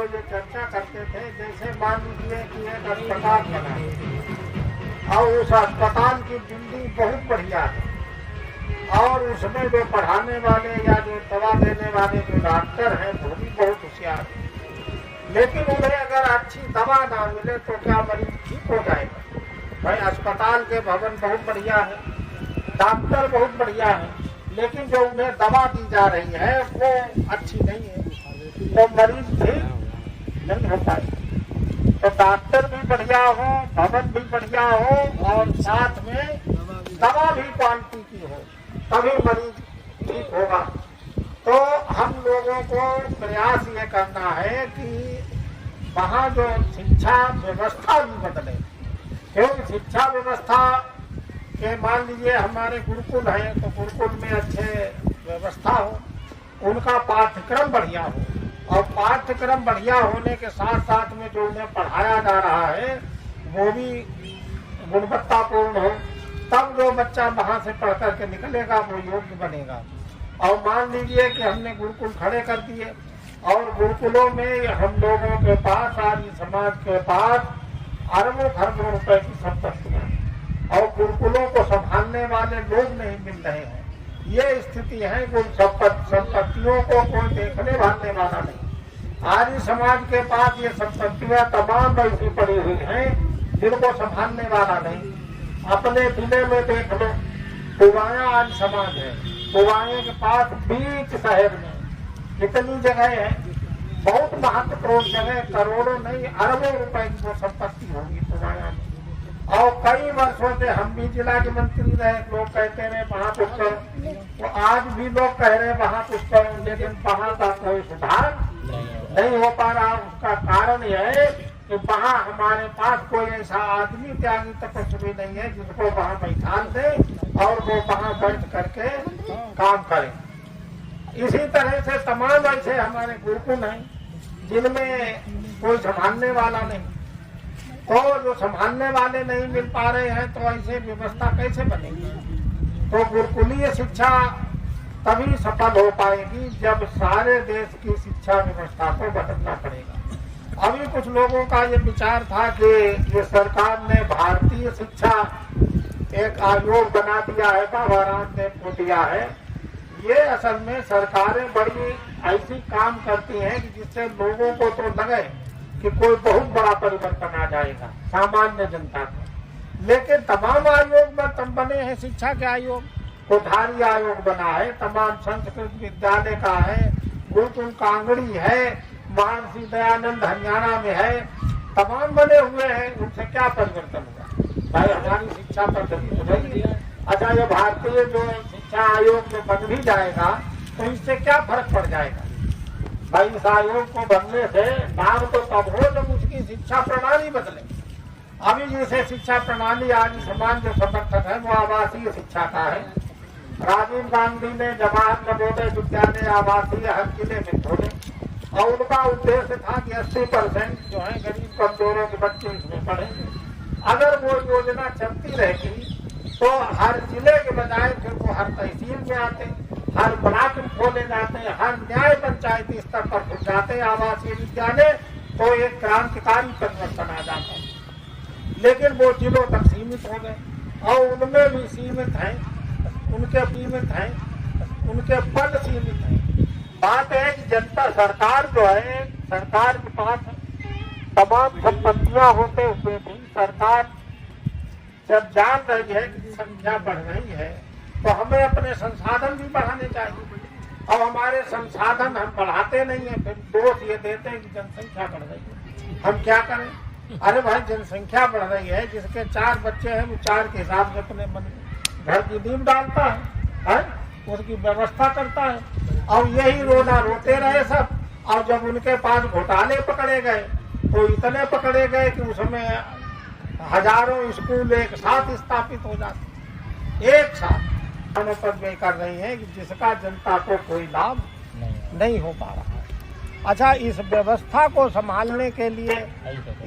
वो ये चर्चा करते थे, जैसे मान लीजिए कि एक अस्पताल बना और उस अस्पताल की बिल्डिंग बहुत बढ़िया है और उसमें जो पढ़ाने वाले या जो दवा देने वाले जो डॉक्टर हैं वो भी बहुत होशियार हैं, लेकिन उन्हें अगर अच्छी दवा ना मिले तो क्या मरीज ठीक हो जाएगा? भाई अस्पताल के भवन बहुत बढ़िया है, डॉक्टर बहुत बढ़िया है, लेकिन जो उन्हें दवा दी जा रही है वो अच्छी नहीं है, तो मरीज ठीक नहीं हो पाएगा। तो डॉक्टर भी बढ़िया हो, भवन भी बढ़िया हो और साथ में दवा भी क्वालिटी की हो, तभी मरीज ठीक होगा। तो हम लोगों को प्रयास ये करना है कि वहाँ जो शिक्षा व्यवस्था भी बदले, क्योंकि शिक्षा व्यवस्था के मान लीजिए हमारे गुरुकुल है तो गुरुकुल में अच्छे व्यवस्था हो, उनका पाठ्यक्रम बढ़िया हो और पाठ्यक्रम बढ़िया होने के साथ साथ में जो उन्हें पढ़ाया जा रहा है वो भी गुणवत्तापूर्ण हो, तब जो बच्चा वहां से पढ़ करके निकलेगा वो योग्य बनेगा। और मान लीजिए कि हमने गुरुकुल खड़े कर दिए और गुरुकुलों में हम लोगों के पास आर्य समाज के पास अरबों खरबों रुपए की संपत्तियां और गुरुकुलों को संभालने वाले लोग नहीं मिल रहे हैं, ये स्थिति है। संपत्तियों को कोई देखने भालने वाला नहीं। आर्य समाज के पास ये संपत्तियां तमाम ऐसी पड़ी हुई हैं जिनको संभालने वाला नहीं। अपने जिले में देख लो, पुवाया आर्य समाज है, पुवाए के पास बीच शहर में कितनी जगह है, बहुत महत्वपूर्ण जगह, करोड़ों नहीं अरबों रुपए की वो संपत्ति होगी पुवाया में। और कई वर्षों से हम भी जिला के मंत्री रहे, लोग कहते रहे वहां कुछ करो, तो आज भी लोग कह रहे वहां कुछ करो, लेकिन वहां का कोई सुधार नहीं हो पा रहा। उसका कारण यह है कि वहाँ हमारे पास कोई ऐसा आदमी त्यागी तपस्वी नहीं है जिसको वहाँ बैठा दे और वो वहाँ बैठ करके काम करे। इसी तरह से तमाम ऐसे हमारे गुरुकुल हैं जिनमें कोई संभालने वाला नहीं, तो जो संभालने वाले नहीं मिल पा रहे हैं तो ऐसे व्यवस्था कैसे बनेगी? तो गुरुकुलीय शिक्षा तभी सफल हो पाएगी जब सारे देश की शिक्षा व्यवस्था को बदलना पड़ेगा। अभी कुछ लोगों का ये विचार था कि ये सरकार ने भारतीय शिक्षा एक आयोग बना दिया है, बाबा रामदेव को दिया है। ये असल में सरकारें बड़ी ऐसी काम करती हैं कि जिससे लोगों को तो लगे कि कोई बहुत बड़ा परिवर्तन आ जाएगा सामान्य जनता को, लेकिन तमाम आयोग बने हैं, शिक्षा के आयोग, कोठारी आयोग बना है, तमाम संस्कृत विद्यालय का है, गुरुकुल कांगड़ी है, महर्षि दयानंद हरियाणा में है, तमाम बने हुए हैं। उनसे क्या परिवर्तन हुआ? भाई हमारी शिक्षा पद्धति तो रही है। अच्छा, ये भारतीय जो शिक्षा आयोग जो बन भी जाएगा तो इससे क्या फर्क पड़ जाएगा? भाई इस आयोग को बनने से लाभ तो तब हो जब उसकी शिक्षा प्रणाली बदले। अभी जैसे शिक्षा प्रणाली आज समाज जो समर्थक है वो आवासीय शिक्षा का है। राजीव गांधी ने जवाहर नवोदय विद्यालय आवासीय हर जिले में खोले और उनका उद्देश्य था कि 80% जो है गरीब कमजोरों के बच्चे इसमें पढ़ेंगे। अगर वो योजना चलती रहेगी तो हर जिले के बजाय फिर वो हर तहसील में आते, हर ब्लॉक में खोले जाते, हर न्याय पंचायती स्तर पर खुल जाते आवासीय विद्यालय, तो एक क्रांतिकारी परिवर्तन आ जाता। लेकिन वो जिलों तक सीमित हो गए और उनमें भी सीमित हैं, उनके सीमित हैं, उनके पद सीमित हैं। बात है कि जनता सरकार जो है, सरकार के पास तमाम संपत्तियां होते हुए भी सरकार जब जान रही है कि संख्या बढ़ रही है तो हमें अपने संसाधन भी बढ़ाने चाहिए। और हमारे संसाधन हम बढ़ाते नहीं है, फिर दोष ये देते हैं कि जनसंख्या बढ़ रही है, हम क्या करें? अरे भाई जनसंख्या बढ़ रही है, जिसके 4 बच्चे हैं वो 4 के हिसाब से अपने मन घर की नींव डालता है, उसकी व्यवस्था करता है और यही रोना रोते रहे सब। और जब उनके पास घोटाले पकड़े गए तो इतने पकड़े गए कि उसमें हजारों स्कूल एक साथ स्थापित हो जाते, एक साथ अनुपद में कर रही है कि जिसका जनता को कोई लाभ नहीं हो पा रहा है। अच्छा, इस व्यवस्था को संभालने के लिए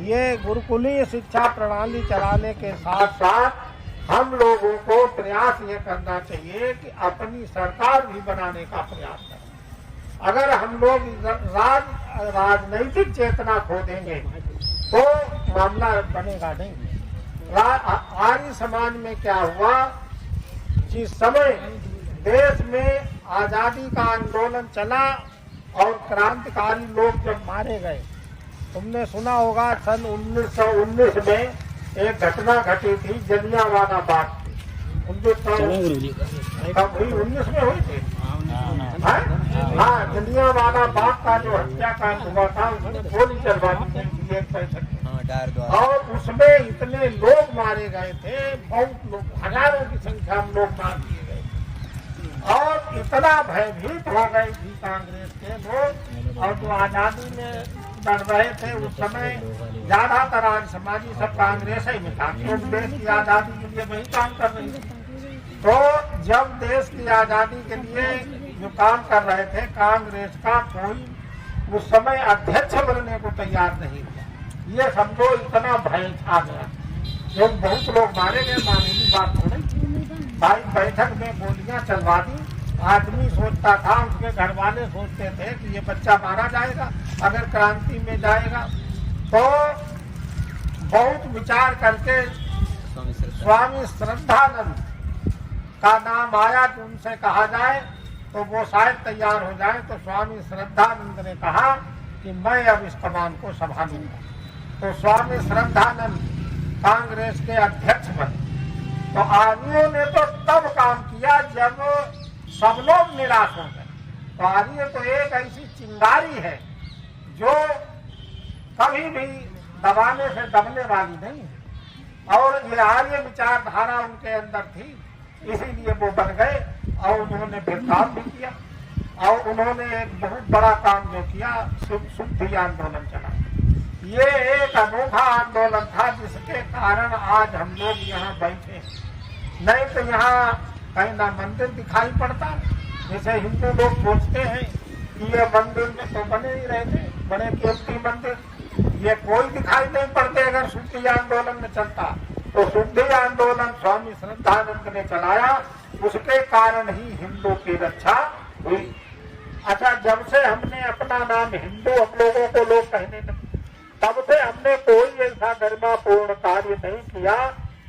ये गुरुकुलीय शिक्षा प्रणाली चलाने के साथ साथ हम लोगों को प्रयास ये करना चाहिए कि अपनी सरकार भी बनाने का प्रयास करें। अगर हम लोग राजनैतिक चेतना खो देंगे तो मामला बनेगा नहीं। आर्य समाज में क्या हुआ, जिस समय देश में आजादी का आंदोलन चला और क्रांतिकारी लोग जब मारे गए, तुमने सुना होगा सन 1919 में एक घटना घटी थी जलियांवाला बाग की। 1919 में हुई थी। हाँ, जलियांवाला बाग का जो हत्याकांड हुआ था उसमें गोली चलवाई थी और उसमें इतने लोग मारे गए थे, बहुत लोग, हजारों की संख्या में लोग मार दिए गए और इतना भयभीत हो गई थी कांग्रेस के लोग। और जो आजादी में लड़ रहे थे उस समय ज्यादातर आज समाजी सब कांग्रेस ही में था, क्योंकि देश की आजादी के लिए वही काम कर रही थी। तो जब देश की आजादी के लिए जो काम कर रहे थे, कांग्रेस का कोई उस समय अध्यक्ष बनने को तैयार नहीं हुआ। ये समझो इतना भय छा गया, लोग बहुत लोग मारे गए, मामूली बात थोड़ी। भाई बैठक में गोलियां चलवा दी, आदमी सोचता था, उसके घर वाले सोचते थे कि ये बच्चा मारा जाएगा अगर क्रांति में जाएगा। तो बहुत विचार करके स्वामी श्रद्धानंद का नाम आया कि उनसे कहा जाए तो वो शायद तैयार हो जाए। तो स्वामी श्रद्धानंद ने कहा कि मैं अब इस कमान को संभालूंगा। तो स्वामी श्रद्धानंद कांग्रेस के अध्यक्ष बने। तो आर्यों ने तो तब काम किया जब सब लोग निराश हो गए। तो आर्य तो एक ऐसी चिंगारी है जो कभी भी दबाने से दबने वाली नहीं है और ये आर्य विचारधारा उनके अंदर थी, इसीलिए वो बन गए और उन्होंने फिर काम भी किया। और उन्होंने एक बहुत बड़ा काम जो किया, शुद्धि आंदोलन चला। ये एक अनोखा आंदोलन था जिसके कारण आज हम लोग यहाँ बैठे। नहीं तो यहाँ कहीं ना मंदिर दिखाई पड़ता, जैसे हिंदू लोग सोचते हैं कि ये मंदिर में तो बने ही रहते, बड़े कीमती मंदिर, ये कोई दिखाई नहीं पड़ते अगर शुद्धि आंदोलन में चलता। तो शुद्धि आंदोलन स्वामी श्रद्धानंद ने चलाया, उसके कारण ही हिंदू की रक्षा हुई। अच्छा, जब से हमने अपना नाम हिंदू हम लोगों को लोग कहने लगे, तब से हमने कोई ऐसा गरिमापूर्ण कार्य नहीं किया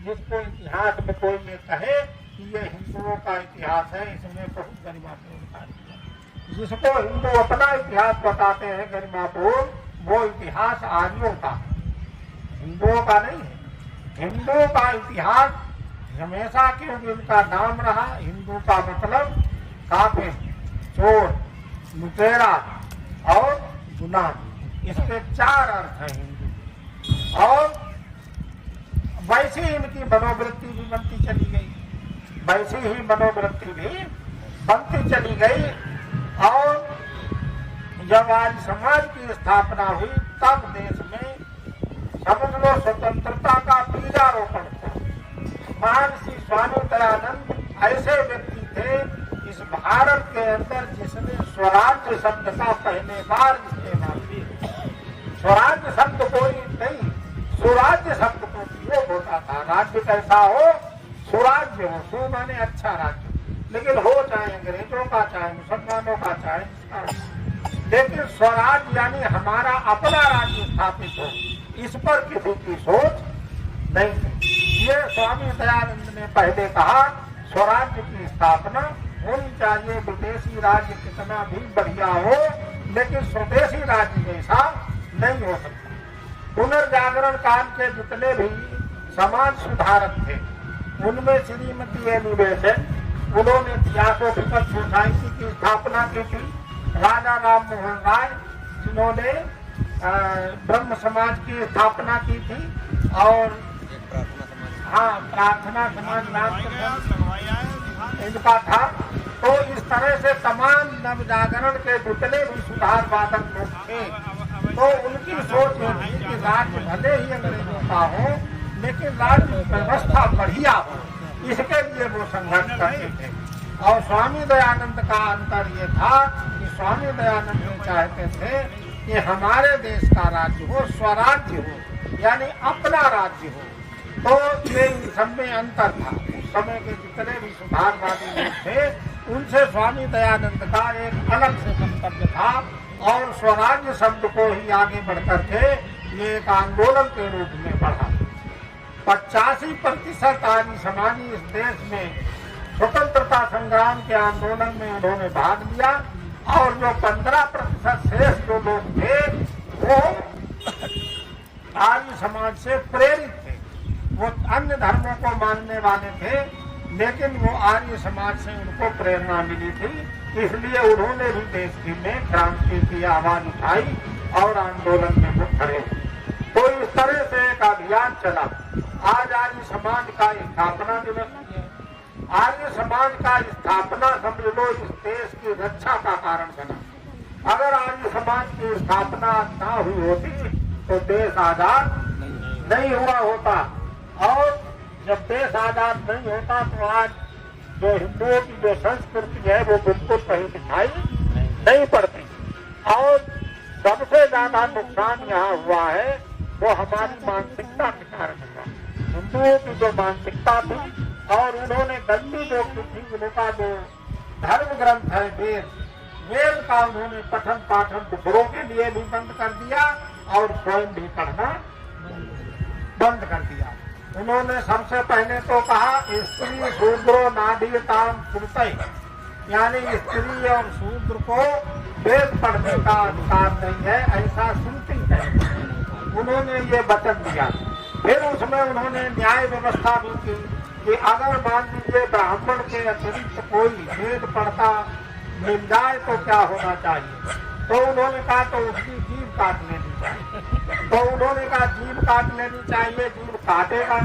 जिसको इतिहास में कोई ये कहे कि ये हिंदुओं का इतिहास है, इसमें बहुत गरिमापूर्ण कार्य किया। जिसको हिंदू अपना इतिहास बताते हैं गरिमापूर्ण, वो इतिहास आर्यों का, हिंदुओं का नहीं है। हिंदू का इतिहास हमेशा क्योंकि उनका नाम रहा, हिंदू का मतलब काफिर, चोर, लुटेरा और गुलाम, इसके 4 अर्थ हैं हिंदू। और वैसी इनकी मनोवृत्ति भी बनती चली गई, वैसी ही मनोवृत्ति भी बनती चली गई। और जब आज समाज की स्थापना हुई तब देश में समझ लो स्वतंत्रता का बीजारोपण था। महर्षि स्वामी दयानंद ऐसे व्यक्ति थे इस भारत के अंदर जिसने स्वराज्य शब्द का पहले बार इस्तेमाल किया। स्वराज्य शब्द कोई नहीं, सुराज्य शब्द को प्रयोग होता था। राज्य कैसा हो, सुराज्य हो, सु माने अच्छा राज्य, लेकिन हो चाहे अंग्रेजों का, चाहे मुसलमानों का, चाहे इसका, लेकिन स्वराज्य यानी हमारा अपना राज्य स्थापित हो, इस पर किसी की सोच नहीं थी। ये स्वामी दयानंद ने पहले कहा स्वराज्य की स्थापना होनी चाहिए, विदेशी राज्य कितना भी बढ़िया हो लेकिन स्वदेशी राज्य जैसा नहीं हो सकता। पुनर्जागरण काल के जितने भी समाज सुधारक थे उनमें श्रीमती एनी बेसेंट, उन्होंने थियोसॉफिकल सोसाइटी की स्थापना की थी। राजा राम मोहन राय जिन्होंने ब्रह्म समाज की स्थापना की थी और हाँ प्रार्थना समाज नाम इनका था। तो इस तरह से तमाम नवजागरण के जितने भी सुधारवादक लोग थे तो उनकी सोच ये थी कि राज्य भले ही अंग्रेजों का हो लेकिन राज्य व्यवस्था बढ़िया हो, इसके लिए वो संघर्ष करते थे। और स्वामी दयानंद का अंतर ये था कि स्वामी दयानंद ये चाहते थे कि हमारे देश का राज्य हो, स्वराज्य हो, यानी अपना राज्य हो। तो ये सब में अंतर था। उस समय के जितने भी सुधारवादी लोग थे उनसे स्वामी दयानंद का एक अलग से मंतव्य था और स्वराज्य शब्द को ही आगे बढ़कर के ये एक आंदोलन के रूप में बढ़ा। 85% आर्य समाजी इस देश में स्वतंत्रता संग्राम के आंदोलन में उन्होंने भाग लिया और जो 15% शेष जो लोग थे वो आर्य समाज से प्रेरित थे। वो अन्य धर्मों को मानने वाले थे लेकिन वो आर्य समाज से उनको प्रेरणा मिली थी, इसलिए उन्होंने भी देश में क्रांति की आवाज उठाई और आंदोलन में वो खड़े। तो इस तरह से एक अभियान चला। आज आर्य समाज का स्थापना दिवस है। आर्य समाज का स्थापना समझ लो इस देश की रक्षा का कारण बना। अगर आर्य समाज की स्थापना ना हुई होती तो देश आजाद नहीं हुआ होता और जब देश आजाद नहीं होता तो आज जो हिंदुओं की जो संस्कृति है वो बिल्कुल कहीं दिखाई नहीं पड़ती। और सबसे ज्यादा नुकसान यहाँ हुआ है वो हमारी मानसिकता के कारण हुआ। हिंदुओं की जो मानसिकता थी और उन्होंने गलती जो की थी, उनका जो धर्म ग्रंथ है वेद का उन्होंने पठन पाठन टुकड़ों के लिए भी बंद कर दिया और स्वयं भी पढ़ना बंद कर दिया। उन्होंने सबसे पहले तो कहा स्त्री शूद्रो नादीताम श्रुतै, यानी स्त्री और शूद्र को वेद पढ़ने का अधिकार नहीं है, ऐसा श्रुति है। उन्होंने ये वचन दिया। फिर उसमें उन्होंने न्याय व्यवस्था भी की कि अगर मान लीजिए ब्राह्मण के अतिरिक्त कोई वेद पढ़ता मिल जाए तो क्या होना चाहिए। तो उन्होंने कहा तो उसकी जीभ काट लेनी चाहिए। तो उन्होंने कहा जीभ काट लेनी चाहिए, जीभ काटेगा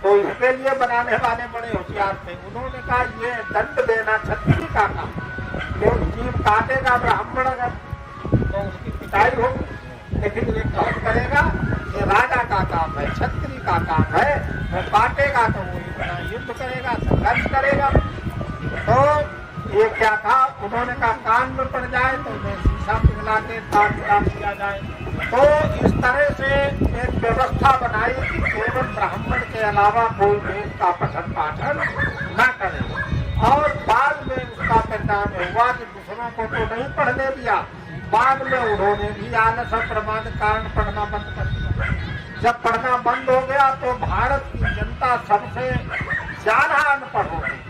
तो इसके लिए बनाने वाले बड़े होशियार थे। उन्होंने कहा ये दंड देना क्षत्रिय का काम, जो जीभ काटेगा ब्राह्मण अगर तो उसकी पिटाई होगी, लेकिन ये कौन करेगा, ये राजा का काम है, क्षत्रिय का काम है। वो काटेगा तो वो इतना युद्ध करेगा, संघर्ष करेगा। तो ये क्या था, उन्होंने कहा कान में पड़ जाए तो उन्हें शीशा पिघला के ताक किया जाए। तो इस तरह से एक व्यवस्था बनाई कि केवल ब्राह्मण के अलावा कोई वेद का पठन पाठन न करे। और बाद में उसका परिणाम हुआ कि दूसरों को तो नहीं पढ़ने दिया, बाद में उन्होंने भी आलस और प्रमाद कारण पढ़ना बंद कर दिया। जब पढ़ना बंद हो गया तो भारत की जनता सबसे ज्यादा अनपढ़ हो गई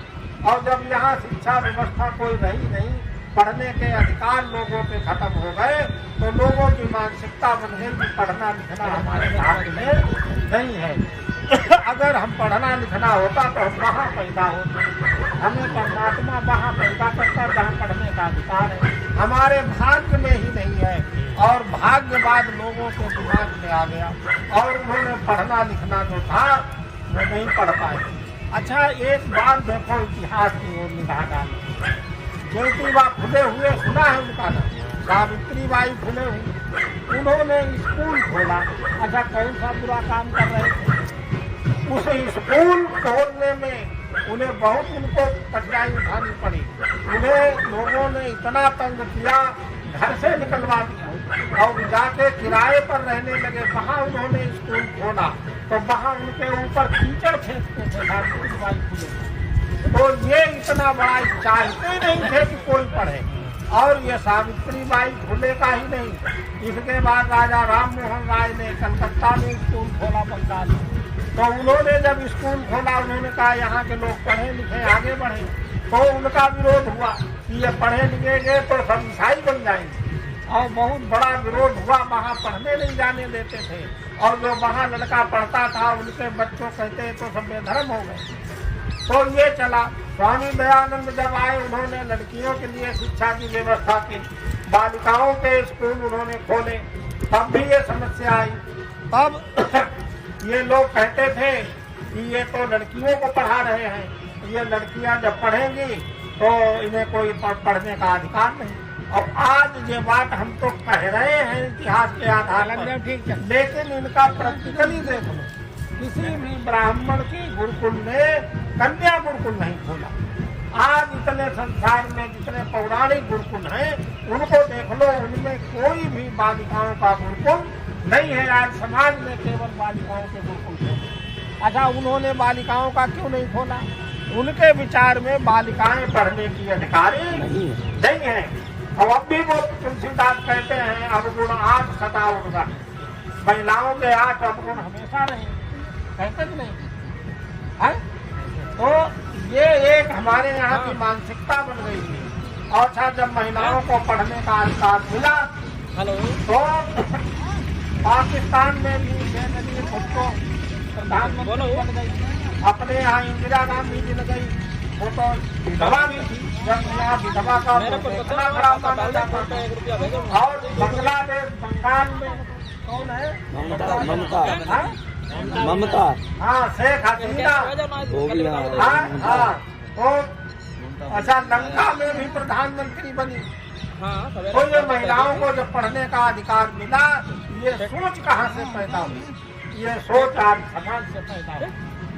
और जब यहाँ शिक्षा व्यवस्था कोई रही नहीं, पढ़ने के अधिकार लोगों के खत्म हो गए तो लोगों की मानसिकता बन गई कि पढ़ना लिखना हमारे हाथ में नहीं है। अगर हम पढ़ना लिखना होता तो हम वहाँ पैदा होते, हमें परमात्मा वहाँ पैदा करता जहाँ पढ़ने का अधिकार है, हमारे भाग्य में ही नहीं है। और भाग्यवाद लोगों के दिमाग में आ गया और उन्होंने पढ़ना लिखना जो था वो नहीं पढ़ पाए। अच्छा एक बार देखो इतिहास की ओर निगाह डालो। ज्योतिबा फुले हुए सुना है उनका नाम, सावित्री बाई फुले हुई, उन्होंने स्कूल खोला। अच्छा कौन सा बुरा काम कर रहे थे, उस स्कूल खोलने में उन्हें बहुत उनको कठिनाई उठानी पड़ी। उन्हें लोगों ने इतना तंग किया, घर से निकलवा दिया और जाके किराए पर रहने लगे। वहाँ उन्होंने स्कूल खोला तो वहाँ उनके ऊपर कीचड़ फेंकते थे सावित्री बाई फुले। तो ये इतना बड़ा चाहते नहीं थे कि कोई पढ़े। और ये सावित्री बाई फुले का ही नहीं, इसके बाद राजा राम मोहन राय ने कलकत्ता में स्कूल खोला बंगाल में। तो उन्होंने जब स्कूल खोला उन्होंने कहा यहाँ के लोग पढ़े लिखे आगे बढ़े। तो उनका विरोध हुआ कि ये पढ़े लिखेंगे तो सब ईसाई बन जाएंगे और बहुत बड़ा विरोध हुआ, वहाँ पढ़ने नहीं जाने देते थे। और जो वहाँ लड़का पढ़ता था उनके बच्चों कहते तो सब बेधर्म हो गए। तो ये चला। स्वामी दयानंद जब आए उन्होंने लड़कियों के लिए शिक्षा की व्यवस्था की, बालिकाओं के स्कूल उन्होंने खोले, तब भी ये समस्या आई। तब ये लोग कहते थे कि ये तो लड़कियों को पढ़ा रहे हैं, ये लड़कियां जब पढ़ेंगी तो इन्हें कोई पढ़ने का अधिकार नहीं। और आज ये बात हम तो कह रहे हैं इतिहास के आधार पर, ठीक है, लेकिन इनका प्रैक्टिकल ही देख लो। किसी भी ब्राह्मण की गुरुकुल ने कन्या गुरुकुल नहीं खोला। आज इतने संसार में जितने पौराणिक गुरुकुल हैं उनको देख लो, उनमें कोई भी बालिकाओं का गुरुकुल नहीं है। आज समाज में केवल बालिकाओं के गुरुकुल खोले। अच्छा उन्होंने बालिकाओं का क्यों नहीं खोला, उनके विचार में बालिकाएं पढ़ने की अधिकारी नहीं है। और अब भी वो तुलसीदास कहते हैं अवगुण 8 सदा उनका, महिलाओं के 8 अवगुण हमेशा रहे, कहते कि नहीं है? तो ये एक हमारे यहाँ की मानसिकता बन गई थी। और अच्छा, जब महिलाओं को पढ़ने का अधिकार मिला तो पाकिस्तान में भी बेनजीर भुट्टो प्रधानमंत्री बन गई, अपने यहाँ इंदिरा गांधी जी लग गई, वो तो विधवा भी थी, जब यहाँ विधवा का इतना खराब माना जाता था। और बांग्लादेश, बंगाल में कौन है? ममता। हाँ, शेख हसीना। हाँ, तो अच्छा, लंका में भी प्रधानमंत्री बनी। तो ये महिलाओं को जब पढ़ने का अधिकार मिला, ये सोच कहाँ से पैदा हुई? ये सोच आज समाज से पैदा हुई।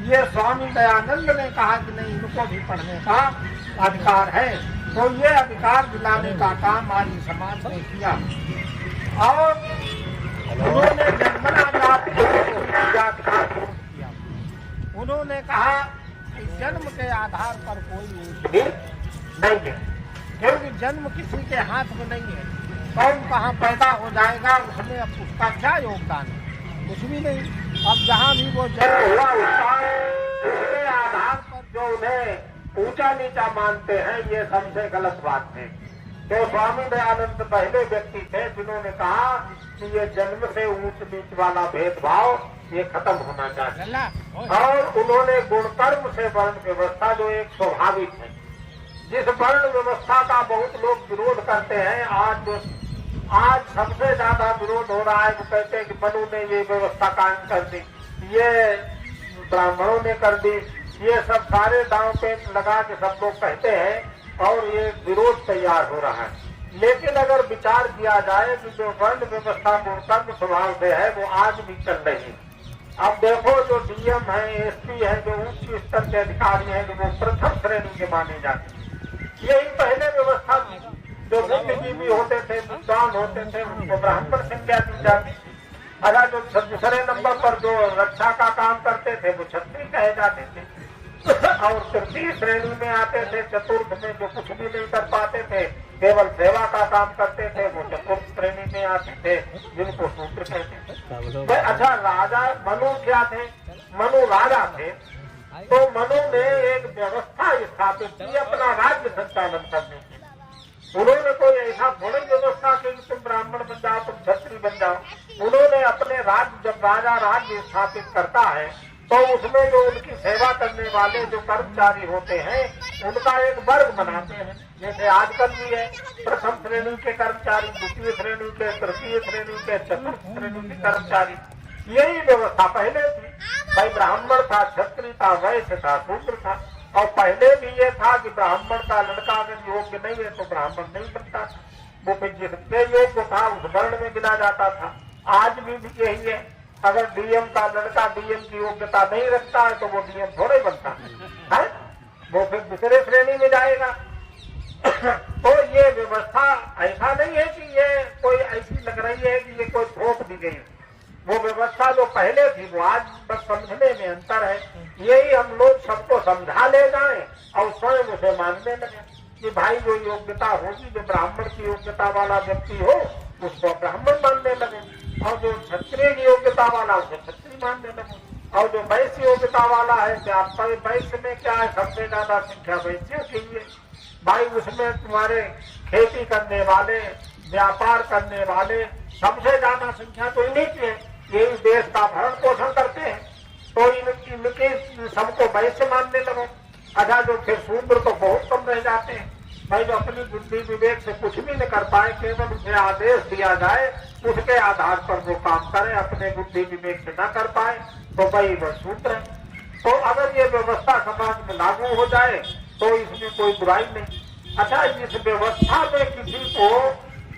ये स्वामी दयानंद ने कहा कि नहीं, इनको भी पढ़ने का अधिकार है, तो ये अधिकार दिलाने का काम आज समाज ने किया। और उन्होंने जन्मजात किया। उन्होंने कहा कि जन्म के आधार पर कोई नहीं है, क्योंकि जन्म किसी के हाथ में नहीं है। कौन कहाँ पैदा हो जाएगा, उसमें अब उसका क्या योगदान है? कुछ भी नहीं। अब जहाँ भी वो जन्म हुआ उसके आधार पर जो उन्हें ऊंचा नीचा मानते हैं, ये सबसे गलत बात है। तो स्वामी दयानंद पहले व्यक्ति थे जिन्होंने कहा कि ये जन्म से ऊंच नीच वाला भेदभाव ये खत्म होना चाहिए। और उन्होंने गुणकर्म से वर्ण व्यवस्था, जो एक स्वाभाविक है, जिस वर्ण व्यवस्था का बहुत लोग विरोध करते हैं, आज सबसे ज्यादा विरोध हो रहा है। वो कहते हैं कि मनु ने ये व्यवस्था कायम कर दी, ये ब्राह्मणों ने कर दी, ये सब सारे दांव पे लगा के सब लोग कहते हैं, और ये विरोध तैयार हो रहा है। लेकिन अगर विचार किया जाए कि जो वर्ण व्यवस्था गुणकर्म स्वभाव से है, वो आज भी चल रही है। अब देखो, जो डीएम है, एसपी है, जो उच्च स्तर के अधिकारी हैं, वो प्रथम श्रेणी के माने जाते हैं। यही पहले व्यवस्था थी। जो बुद्धिजीवी होते थे, विद्वान होते थे, उनको ब्राह्मण संज्ञा दी जाती। अगर जो दूसरे नंबर पर जो रक्षा का काम करते थे, वो क्षत्रिय कहे जाते थे। और तृतीय श्रेणी में आते थे, चतुर्थ में जो कुछ भी नहीं कर पाते थे, केवल सेवा का काम करते थे, वो चतुर्थ श्रेणी में आते थे, जिनको शूद्र कहते थे। अच्छा, राजा मनु क्या थे? मनु राजा थे। तो मनु ने एक व्यवस्था स्थापित की अपना राज्य संचालन करने की। उन्होंने कोई ऐसा थोड़ी व्यवस्था की तुम ब्राह्मण बन जाओ, तुम क्षत्रिय बन जाओ। उन्होंने अपने राज्य, जब राजा राज्य स्थापित करता है, तो उसमें जो उनकी सेवा करने वाले जो कर्मचारी होते हैं, उनका एक वर्ग बनाते हैं। जैसे आजकल भी है, प्रथम श्रेणी के कर्मचारी, द्वितीय श्रेणी के, तृतीय श्रेणी के, चतुर्थ श्रेणी के कर्मचारी। यही व्यवस्था पहले थी। भाई ब्राह्मण था, क्षत्रिय था, वैश्य था, शूद्र था। और पहले भी ये था कि ब्राह्मण का लड़का अगर योग्य नहीं है तो ब्राह्मण नहीं बनता, वो फिर जिसके योग्य था उस वर्ण में गिना जाता था। आज भी यही है। अगर डीएम का लड़का डीएम की योग्यता नहीं रखता है तो वो डीएम थोड़े बनता है, वो फिर दूसरे श्रेणी में जाएगा। तो ये व्यवस्था ऐसा नहीं है कि ये कोई ऐसी लग रही है कि ये कोई थोप दी गई। वो व्यवस्था जो पहले थी, वो आज बस समझने में अंतर है। यही हम लोग सबको समझा ले जाए और स्वयं उसे मानने लगे कि भाई जो योग्यता होगी, जो ब्राह्मण की योग्यता वाला व्यक्ति हो, उसको ब्राह्मण मानने लगे, और जो क्षत्रिय की योग्यता वाला उसे क्षत्रिय मानने लगे, और जो वैश्य योग्यता वाला है, क्या वैश्य में क्या है? सबसे ज्यादा संख्या वैश्यों की है भाई। उसमें तुम्हारे खेती करने वाले, व्यापार करने वाले, सबसे ज्यादा संख्या तो इन्हीं की है। यही देश का भरण पोषण करते हैं, तो इनके सबको वैश्य मानने लगो। अच्छा, जो फिर शूद्र तो बहुत कम रह जाते हैं भाई, जो अपनी बुद्धि विवेक से कुछ भी न कर पाए, केवल उसे आदेश दिया जाए, उसके आधार पर वो काम करे, अपने बुद्धि विवेक से न कर पाए तो भाई वह शूद्र है। तो अगर ये व्यवस्था समाज में लागू हो जाए तो इसमें कोई बुराई नहीं। अच्छा, इस व्यवस्था में किसी को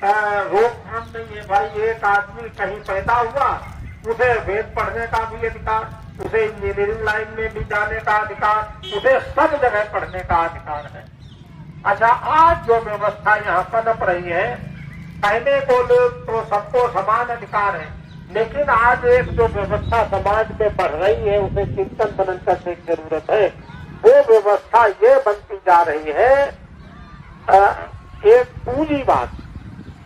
रोकथाम नहीं है भाई। एक आदमी कहीं पैदा हुआ, उसे वेद पढ़ने का भी अधिकार, उसे इंजीनियरिंग लाइन में भी जाने का अधिकार, उसे सब जगह पढ़ने का अधिकार है। अच्छा, आज जो व्यवस्था यहाँ पनप रही है, पहले को तो सबको समान अधिकार है, लेकिन आज एक जो व्यवस्था समाज में बढ़ रही है, उसे चिंतन मनन करने की जरूरत है। वो व्यवस्था ये बनती जा रही है एक पूंजीवाद।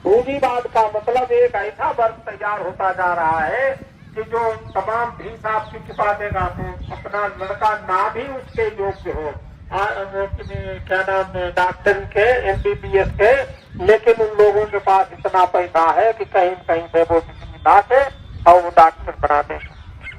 पूंजीवाद का मतलब एक ऐसा वर्ग तैयार होता जा रहा है कि जो तमाम फीस आपकी चुका देगा, तो अपना लड़का ना भी उसके योग्य हो, क्या नाम है, डॉक्टर के, MBBS के, लेकिन उन लोगों के पास इतना पैसा है कि कहीं कहीं से वो डिग्री ला के और वो डॉक्टर बना दे।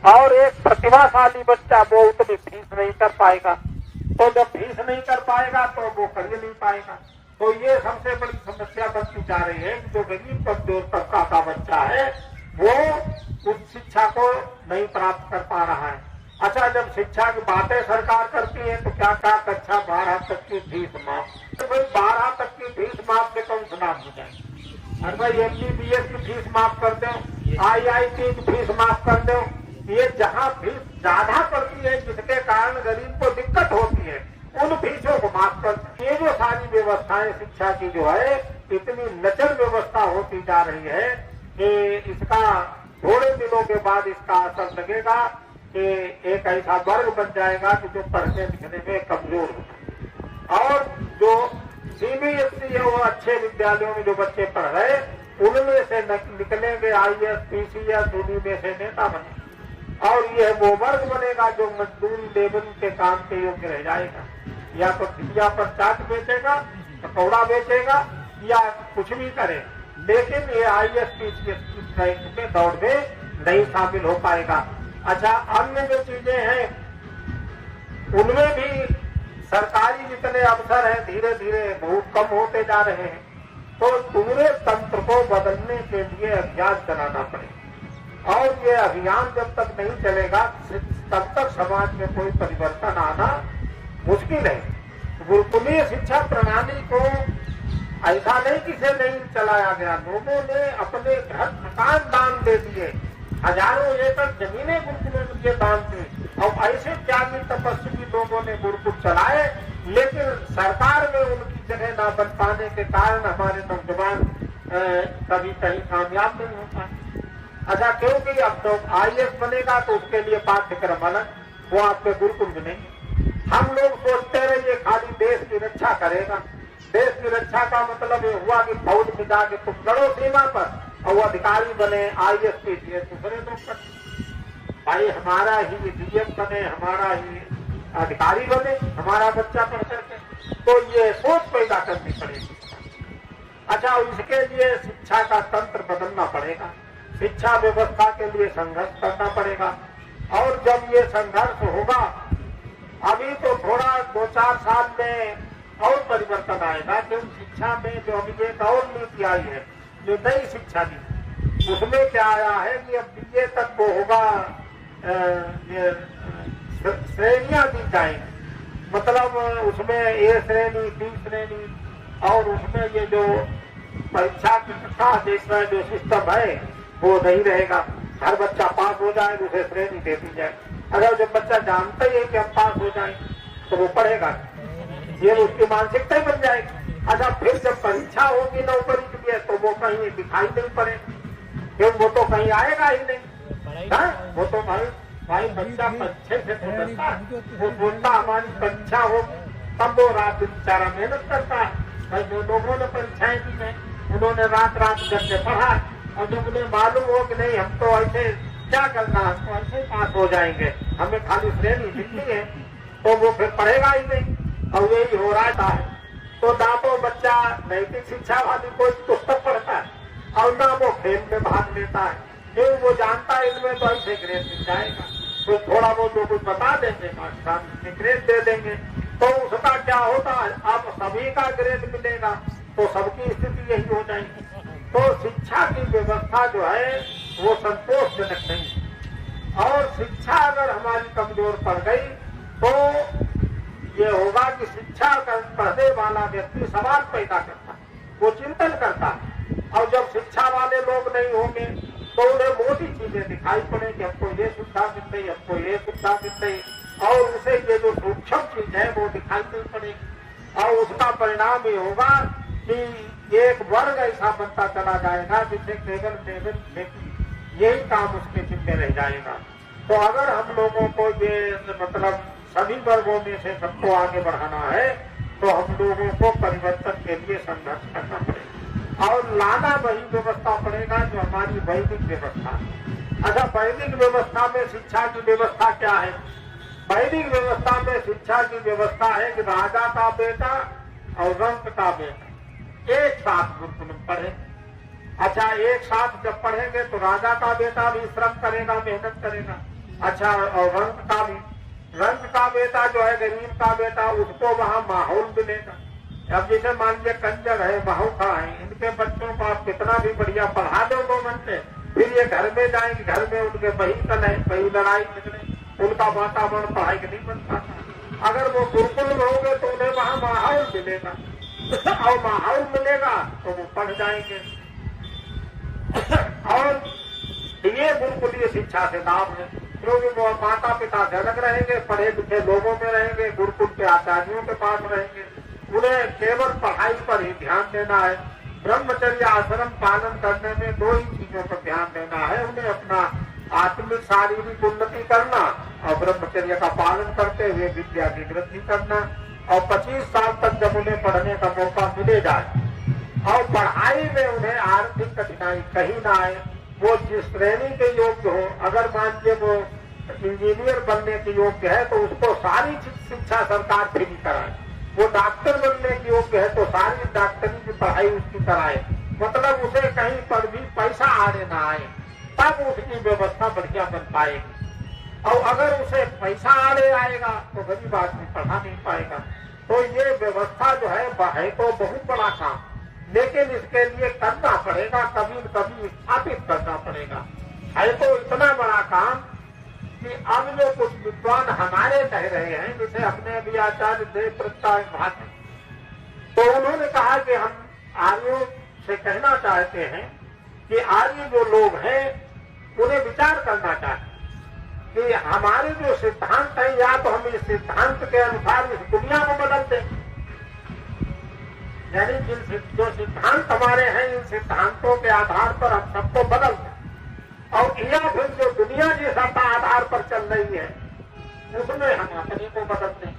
और एक प्रतिभाशाली बच्चा वो उतनी फीस नहीं कर पाएगा, तो जब फीस नहीं कर पाएगा तो वो कर ही नहीं पाएगा। तो ये सबसे बड़ी समस्या बनती जा रही है कि जो गरीब कमजोर तबका का बच्चा है वो उस शिक्षा को नहीं प्राप्त कर पा रहा है। अच्छा, जब शिक्षा की बातें सरकार करती है तो क्या क्या कक्षा 12 तक की फीस माफ, तो भाई 12 तक की फीस माफ से कौन सा माफ हो जाए? अरे भाई MBBS की फीस माफ कर दो, IIT की फीस माफ कर दो। ये जहाँ फीस ज्यादा पड़ती है जिसके कारण गरीब को दिक्कत होती है, उन फीसों को माफ कर। ये जो सारी व्यवस्थाएं शिक्षा की जो है इतनी लचर व्यवस्था होती जा रही है कि इसका थोड़े दिनों के बाद इसका असर लगेगा कि एक ऐसा वर्ग बन जाएगा कि जो पढ़ने लिखने में कमजोर हो। और जो CBSE है वो अच्छे विद्यालयों में जो बच्चे पढ़ रहे उनमें से निकलेंगे IAS, PCS, उन्हीं में से नेता बने। और यह वो वर्ग बनेगा जो मजदूरी लेबर के काम के योग्य रह जाएगा, या तो ठिया पर चाट बेचेगा, पकौड़ा बेचेगा, या कुछ भी करे, लेकिन ये IAS, PCS के दौड़ में नहीं शामिल हो पाएगा। अच्छा, अन्य जो चीजें हैं उनमें भी सरकारी जितने अवसर हैं धीरे धीरे बहुत कम होते जा रहे हैं। तो पूरे तंत्र को बदलने के लिए अभियान चलाना पड़ेगा, और ये अभियान जब तक नहीं चलेगा तब तक समाज में कोई परिवर्तन आना मुश्किल है। गुरुकुलीय शिक्षा प्रणाली को ऐसा नहीं किसे नहीं चलाया गया, लोगों ने अपने घर मकान दान दे दिए, हजारों एकड़ जमीनें गुरुकुलों के दान दी, और ऐसे त्यागी तपस्वी लोगों ने गुरुकुल चलाए, लेकिन सरकार में उनकी जगह न बन पाने के कारण हमारे नौजवान कभी कहीं कामयाब नहीं हो पाए। अच्छा, क्योंकि अब तो IAS बनेगा तो उसके लिए पाठ्यक्रम अलग, वो आपके गुरुकुल में नहीं। हम लोग सोचते रहे ये खाली देश की रक्षा करेगा। देश की रक्षा का मतलब ये हुआ कि फौज में जाके तुम लड़ो सीमा पर और वो अधिकारी बने, IAS, PCS दूसरे लोग कर, भाई हमारा ही DM बने, हमारा ही अधिकारी बने, हमारा बच्चा पढ़ करके, तो ये सोच पैदा करनी पड़ेगी। अच्छा, इसके लिए शिक्षा का तंत्र बदलना पड़ेगा, शिक्षा व्यवस्था के लिए संघर्ष करना पड़ेगा। और जब ये संघर्ष होगा, अभी तो थोड़ा 2-4 साल में और परिवर्तन आएगा, क्योंकि शिक्षा में जो अभी एक और नीति आई है, जो नई शिक्षा नीति, उसमें क्या आया है कि अब BA तक वो होगा, श्रेणियां दी जाएंगी, मतलब उसमें A श्रेणी, B श्रेणी, और उसमें ये जो परीक्षा का जैसा जो सिस्टम है वो नहीं रहेगा। हर बच्चा पास हो जाए उसे श्रेणी दे दी जाए। अगर जब बच्चा जानता ही है कि हम पास हो जाए तो वो पढ़ेगा, ये उसकी मानसिकता ही बन जाएगी। अच्छा, फिर जब परीक्षा होगी नौकरी के लिए तो वो कहीं दिखाई नहीं पड़े, क्योंकि वो तो कहीं आएगा ही नहीं। वो तो भाई बच्चा अच्छे से तो करता है, वो बोलता हमारी परीक्षा हो तब वो रात दिन बेचारा मेहनत करता है। भाई जो लोगों ने परीक्षाएं दी हैं उन्होंने रात करके पढ़ा, और जब उन्हें मालूम हो कि नहीं हम तो ऐसे क्या करना है, तो ऐसे पास हो जाएंगे, हमें खाली श्रेणी मिलती है, तो वो फिर पढ़ेगा ही नहीं, और यही हो रहा है। तो ना तो बच्चा नैतिक शिक्षा वाली कोई पुस्तक पढ़ता है, और ना वो खेल में भाग लेता है, क्यों वो जानता है इनमें तो ऐसे ग्रेड मिल जाएगा, तो थोड़ा वो जो कुछ बता देंगे ग्रेड दे देंगे, तो उसका क्या होता है, अब सभी का ग्रेड मिलेगा तो सबकी स्थिति यही हो जाएगी। तो शिक्षा की व्यवस्था जो है वो संतोषजनक नहीं, और शिक्षा अगर हमारी कमजोर पड़ गई तो ये होगा कि शिक्षा पढ़ने वाला व्यक्ति सवाल पैदा करता है, वो चिंतन करता है, और जब शिक्षा वाले लोग नहीं होंगे तो उन्हें मोटी चीजें दिखाई पड़े कि हमको ये सुविधा मिल रही, हमको ये सुविधा मिल रही, और उसे ये जो सूक्ष्म चीज है वो दिखाई नहीं पड़ेगी, और उसका परिणाम ये होगा कि एक वर्ग ऐसा बनता चला जाएगा जिसे केवल यही काम उसके जिम्मे रह जाएगा। तो अगर हम लोगों को ये मतलब सभी वर्गों में से सबको आगे बढ़ाना है तो हम लोगों को परिवर्तन के लिए संघर्ष करना पड़ेगा और लाना वही व्यवस्था पड़ेगा जो हमारी वैदिक व्यवस्था। अच्छा, वैदिक व्यवस्था में शिक्षा की व्यवस्था क्या है? वैदिक व्यवस्था में शिक्षा की व्यवस्था है कि राजा का बेटा और रंक का बेटा एक साथ गुरुकुल में पढ़े। अच्छा, एक साथ जब पढ़ेंगे तो राजा का बेटा भी श्रम करेगा, मेहनत करेगा। अच्छा, और रंक का बेटा जो है, गरीब का बेटा, उसको वहाँ माहौल मिलेगा। अब जैसे मान लीजिए कंजर है, बहुखा है, इनके बच्चों को आप कितना भी बढ़िया पढ़ा दो 2 घंटे, फिर ये घर में जाएंगे, घर में उनके वही तले वही लड़ाई झगड़े, उनका वातावरण पढ़ाई का नहीं बन पाता। अगर वो गुरुकुल में होंगे तो उन्हें वहाँ माहौल मिलेगा और माहौल मिलेगा तो वो पढ़ जाएंगे। और ये गुरुकुलीय शिक्षा से लाभ है क्योंकि वो माता पिता से अलग रहेंगे, पढ़े लिखे लोगों में रहेंगे, गुरुकुल के आचार्यों के पास रहेंगे। उन्हें केवल पढ़ाई पर ही ध्यान देना है। ब्रह्मचर्य आश्रम पालन करने में 2 ही चीजों पर ध्यान देना है। उन्हें अपना आत्मिक शारीरिक उन्नति करना और ब्रह्मचर्य का पालन करते हुए विद्या की वृद्धि करना। और 25 साल तक जब उन्हें पढ़ने का मौका मिले जाए और पढ़ाई में उन्हें आर्थिक कठिनाई कहीं ना आए, वो जिस श्रेणी के योग्य हो, अगर मान लीजिए वो इंजीनियर बनने के योग्य है तो उसको सारी शिक्षा सरकार फ्री कराए। वो डॉक्टर बनने के योग्य है तो सारी डॉक्टरी की पढ़ाई उसकी कराए, मतलब उसे कहीं पर भी पैसा आने ना आए, तब उसकी व्यवस्था बढ़िया बन पाएगी। और अगर उसे पैसा आने आएगा तो गरीब आदमी पढ़ा नहीं पाएगा। तो ये व्यवस्था जो है तो बहुत बड़ा काम, लेकिन इसके लिए करना पड़ेगा, कभी न कभी स्थापित करना पड़ेगा। है तो इतना बड़ा काम कि अब जो कुछ विद्वान हमारे कह रहे हैं, जिसे अपने अभी आचार्य देव प्रस्ताव भाषण, तो उन्होंने कहा कि हम आर्यों से कहना चाहते हैं कि आर्य जो लोग हैं उन्हें विचार करना चाहिए कि हमारे जो सिद्धांत है, या तो हम इस सिद्धांत के अनुसार इस दुनिया को बदल दें, यानी जो सिद्धांत हमारे हैं इन सिद्धांतों के आधार पर हम सबको बदल दें, और या फिर जो दुनिया जिस आधार पर चल रही है उसमें हम अपने को बदल दें।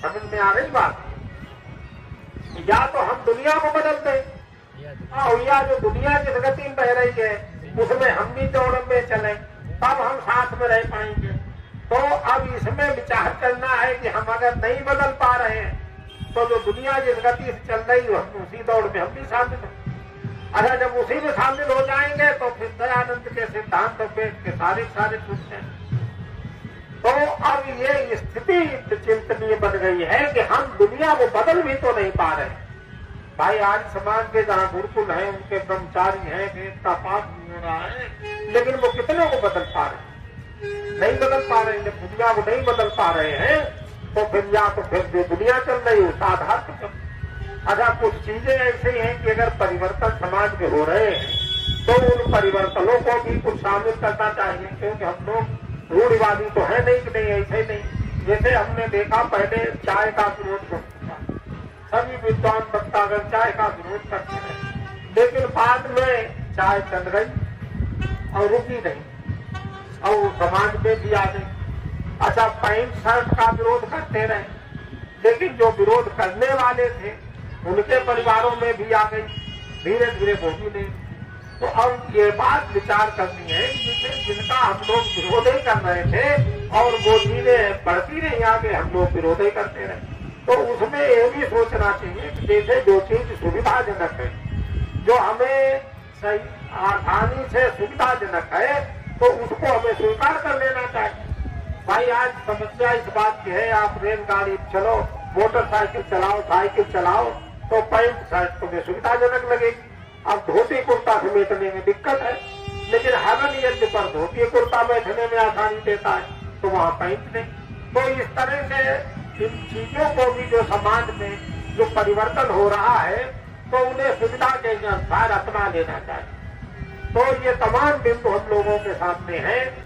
समझ में आ रही बात? या तो हम दुनिया को बदल दें और या जो दुनिया जिस गति में बह रही है उसमें हम भी दौड़ में चले, तब हम साथ में रह पाएंगे। तो अब इसमें विचार करना है कि हम अगर नहीं बदल पा रहे हैं तो जो दुनिया जिस गति से चल रही है हम उसी दौड़ में हम भी शामिल हैं। अच्छा, जब उसी में शामिल हो जाएंगे तो फिर दयानंद के सिद्धांत के सारे टूटते हैं। तो अब ये स्थिति चिंतनीय बन गई है कि हम दुनिया को बदल भी तो नहीं पा रहे। भाई, आज समाज के जहाँ गुरुकुल है, उनके ब्रह्मचारी हैं, वेद का पाठ भी हो रहा है, लेकिन वो कितने को बदल पा रहे हैं? नहीं बदल पा रहे हैं। जब दुनिया को नहीं बदल पा रहे हैं तो फिर या तो फिर जो दुनिया चल रही है उस आधार पर चल। अच्छा, कुछ चीजें ऐसी हैं कि अगर परिवर्तन समाज में हो रहे हैं तो उन परिवर्तनों को भी कुछ शामिल करना चाहिए, क्योंकि हम लोग रूढ़िवादी तो है नहीं कि नहीं, ऐसे ही नहीं। जैसे हमने देखा पहले चाय का विरोध होता था, सभी विद्वान वक्तागण चाय का विरोध करते रहे, लेकिन बाद में चाय चल गई और रुकी नहीं और समाज में भी आ गई। अच्छा, पैंट शर्ट का विरोध करते रहे, लेकिन जो विरोध करने वाले थे उनके परिवारों में भी आ गई, धीरे धीरे वो भी नहीं। तो अब ये बात विचार करनी है जिनका हम लोग विरोध ही कर रहे थे और वो चीजें बढ़ती रही आगे, हम लोग विरोध ही करते रहे। तो उसमें ये भी सोचना चाहिए कि जैसे जो चीज सुविधाजनक है, जो हमें सही आसानी से सुविधाजनक है, तो उसको हमें स्वीकार कर लेना चाहिए। भाई, आज समस्या इस बात की है, आप रेलगाड़ी चलो, मोटरसाइकिल चलाओ, साइकिल चलाओ, तो पैंट शर्ट तुम्हें सुविधाजनक लगेगी। अब धोती कुर्ता समेटने में दिक्कत है, लेकिन हवन यज्ञ पर धोती कुर्ता बैठने में आसानी देता है, तो वहाँ पैंट नहीं। तो इस तरह से इन चीजों को भी जो समाज में जो परिवर्तन हो रहा है, तो उन्हें सुविधा के अनुसार अपना लेना चाहिए। तो ये तमाम बिंदु हम लोगों के सामने हैं।